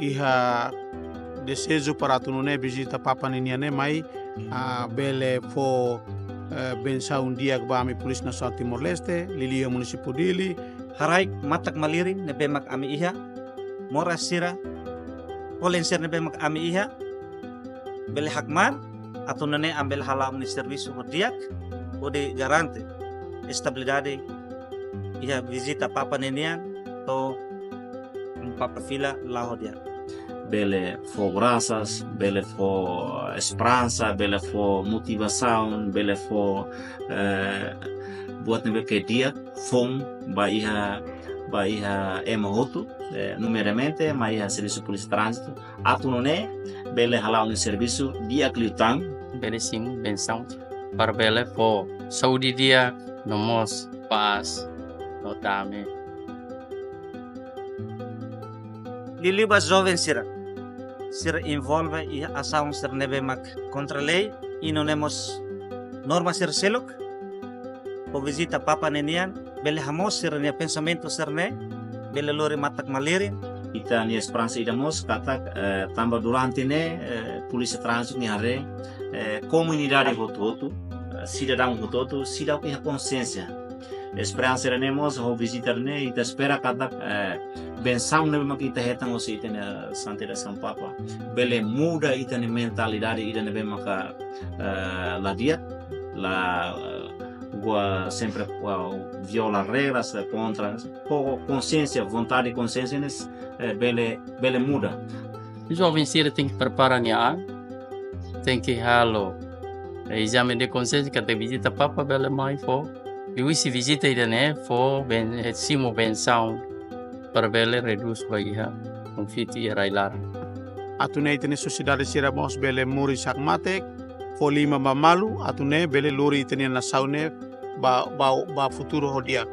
iha desejo para tunune visita papa niniane mai bele fo bensa un dia kami Pulis Nasional Timor Leste lilia munisipu dili harai matak maliri nebe mak ami iha mora sira polenser nebe mak ami iha bele hakman atau nene ambil halam ni serviço hodiak ode garante estabilidade iha visita papa nenian to papa fila la hodiak bele for graças, bele for esperança, bele for motivação, bele for buat nebe ke dia fom ba iha emohotu numeramente ma iha serviço polícia trânsito atunone bele halau no serviço dia cliutang bele sim benção para bele for saúde dia nomos paz notame liliba jovem sira envolve e ação ser nebe mak contra lei e não temos norma ser selok o visita papa nenian bele hamos ser ne pensamento ser ne bele lori matak malirin ita ni esperança idamos katak tamba durante ne polícia trânsito ni hare comunidade vototo cidadão vototo cidadão com consciência esperança renemos o visitar ne ita espera katak benção ne makita hetang os ita na Santa da São Papa bele muda ita ne mentalidade ita ne be maka la dia la gua sempre viola regras contra consciência vontade e consciência bele muda o jovem sira tem que preparar nia tem que halo exame de consciência que te visita papa bele mai fo e se visita ida né fo ben simo benção para bele reduz bagi conflito e railar atune itene sociedade sira mos bele muri sakmatek fo lima mamalu atune bele lori itene na saune ba futuro hodia